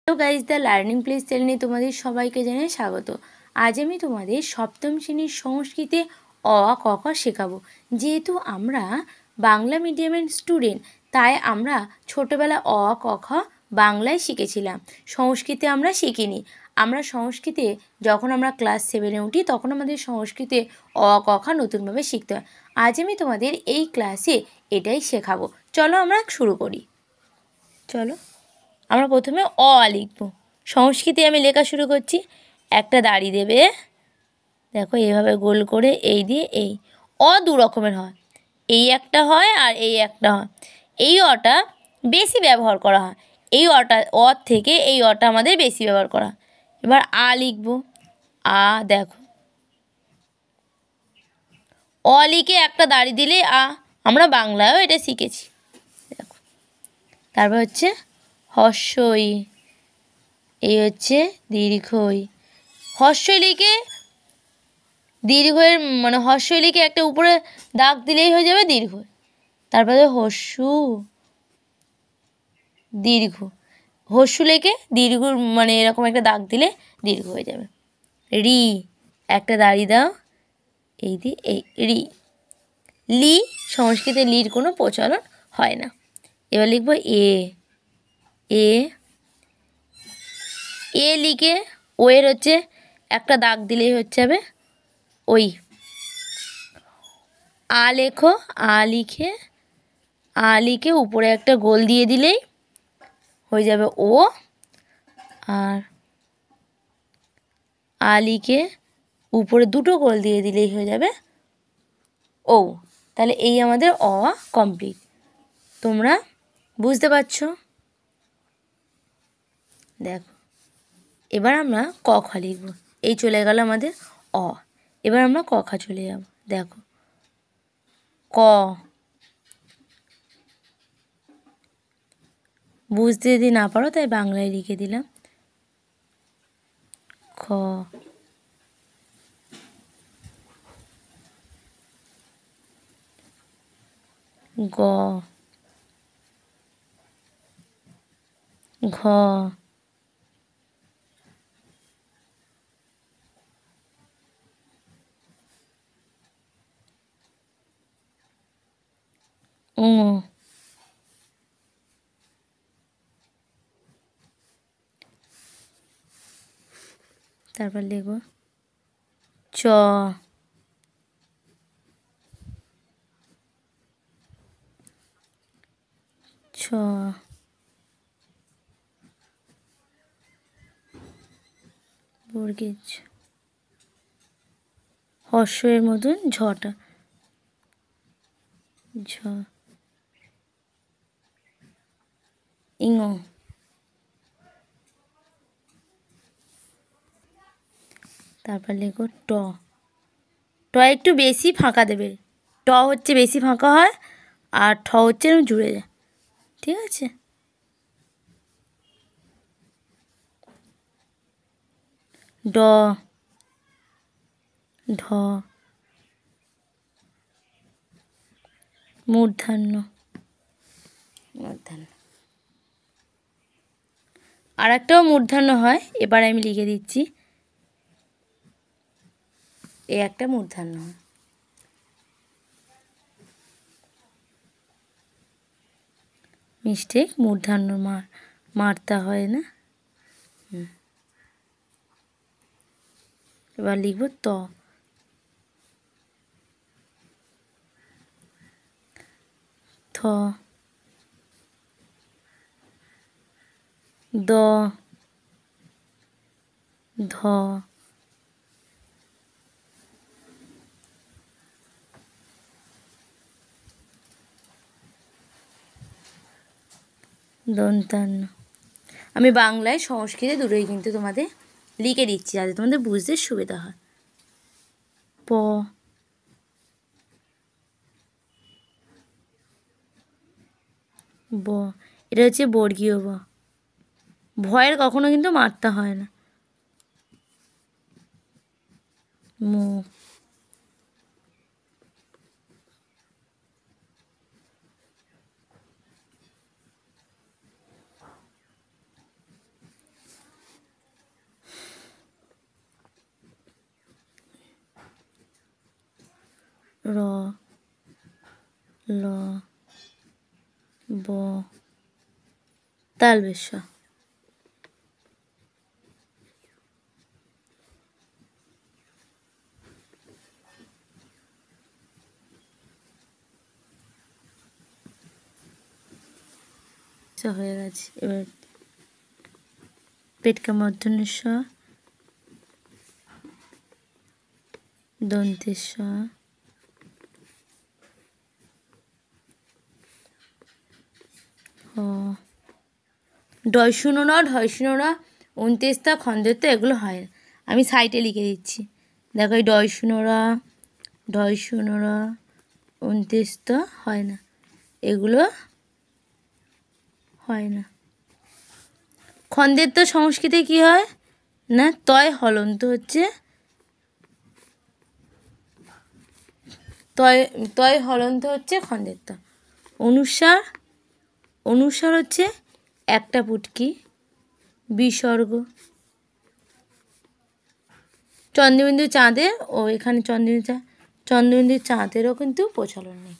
Hello guys, the learning place চ্যানেলে তোমাদের সবাইকে জানাই স্বাগত। আজ আমি তোমাদের সপ্তম শ্রেণীর সংস্কৃতে অ আ ক খ শেখাবো। যেহেতু আমরা বাংলা মিডিয়ামের স্টুডেন্ট, তাই আমরা ছোটোবেলা অ আ ক খ বাংলায় শিখেছিলাম, সংস্কৃতে আমরা শিখিনি। আমরা সংস্কৃতে যখন আমরা ক্লাস 7-এ উঠি তখন আমাদের সংস্কৃতে অ আ ক খ নতুনভাবে শিখতে হয়। আজ আমি তোমাদের এই ক্লাসে এটাই শেখাবো। চলো আমরা শুরু করি। চলো আমরা প্রথমে অ আ লিখব। সংস্কৃতে আমি লেখা শুরু করছি। একটা দাড়ি দেবে, দেখো এভাবে গোল করে এই দিয়ে এই। অ দু রকমের হয়, এই একটা হয় আর এই একটা হয়। এই অটা বেশি ব্যবহার করা হয়, এই অটা অ থেকে এই অটা আমাদের বেশি ব্যবহার করা হয়। এবার আ লিখব। আ দেখো, অ লিখে একটা দাড়ি দিলে আ, আমরা বাংলায়ও এটা শিখেছি। দেখো, তারপর হচ্ছে হস্যই, এই হচ্ছে দীর্ঘই। হস্যই লিখে দীর্ঘের মানে হস্যই লিখে একটা উপরে দাগ দিলেই হয়ে যাবে দীর্ঘ। তারপরে হস্যু দীর্ঘ, হস্যু লিখে দীর্ঘ মানে এরকম একটা দাগ দিলে দীর্ঘ হয়ে যাবে। রি, একটা দাড়ি দাও, এই দিয়ে এই রি। লি, সংস্কৃতে লির কোনো প্রচলন হয় না। এবার লিখব এ। এ, এ লিখে ও এর হচ্ছে একটা দাগ দিলেই হচ্ছে হবে ওই। আ লেখো, আ লিখে উপরে একটা গোল দিয়ে দিলেই হয়ে যাবে ও। আর আ লিখে উপরে দুটো গোল দিয়ে দিলেই হয়ে যাবে ও। তাহলে এই আমাদের অ কমপ্লিট। তোমরা বুঝতে পারছো? দেখো, এবার আমরা ক খ লিখব। এই চলে গেল আমাদের অ। এবার আমরা ক খ চলে যাব। দেখো, ক, বুঝতে যদি না পারো তাই বাংলায় লিখে দিলাম। খ, গ, ঘ, ঙ, তারপর লিখব চ, ছ, বর্গের ছ, হর্ষের মতন ঝটা, ঝ, ইঙ। তারপর লিখব ট। ট একটু বেশি ফাঁকা দেবে, ট হচ্ছে বেশি ফাঁকা হয় আর ঠ হচ্ছে এরকম জুড়ে যায়। ঠিক আছে? ড, ঢ, মূর্ধন্য, মূর্ধন্য। আর একটাও মূর্ধন্য হয়, এবার আমি লিখে দিচ্ছি। এ একটা মূর্ধন্য হয়। মিস্টেক, মূর্ধন্য মারতে হয় না। এবার লিখব ত। থ, দ, ধ, দন্তান্ন। আমি বাংলায় সংস্কৃতে দুটোই কিন্তু তোমাদের লিখে দিচ্ছি যাতে তোমাদের বুঝতে সুবিধা হয়। প, ব, এটা হচ্ছে বর্গীয় ব। ভয়ের কখনো কিন্তু মারতে হয় না। মু, র ল ব তালবেশ। হয়ে গেছে। এবার পেটকা মূর্ধন্য ষ, দন্তের স, হ, ডয় শূন্য ন, ঢয় শূন্য ন, 29টা খন্ডের তো এগুলো হয় না, আমি সাইডে লিখে দিচ্ছি। দেখো এই ডয় শূন্য র, ঢয় শূন্য র, 29টা হয় না, এগুলো হয় না। খন্ডের তো সংস্কৃতে কি হয় না, তয় হলন্ত হচ্ছে, তয় হলন্ত হচ্ছে খন্ডের ত। অনুসার, অনুসার হচ্ছে একটা পুটকি, বিসর্গ। চন্দ্রবিন্দু চাঁদের, ও এখানে চন্দ্রবিন্দু চাঁদেরও কিন্তু প্রচলন নেই,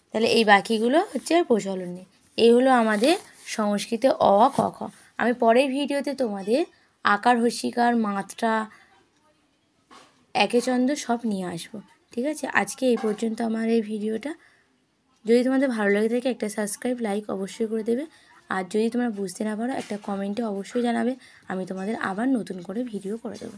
তাহলে এই বাকিগুলো হচ্ছে আর প্রচলন নেই। এই হলো আমাদের সংস্কৃতে অ আ ক খ। আমি পরের ভিডিওতে তোমাদের আকার হর্ষিকার মাত্রা একে চন্দ্র সব নিয়ে আসবো, ঠিক আছে? আজকে এই পর্যন্ত আমার এই ভিডিওটা। যদি তোমাদের ভালো লাগে থাকে একটা সাবস্ক্রাইব লাইক অবশ্যই করে দেবে, আর যদি তোমরা বুঝতে না পারো একটা কমেন্টে অবশ্যই জানাবে, আমি তোমাদের আবার নতুন করে ভিডিও করে দেবো।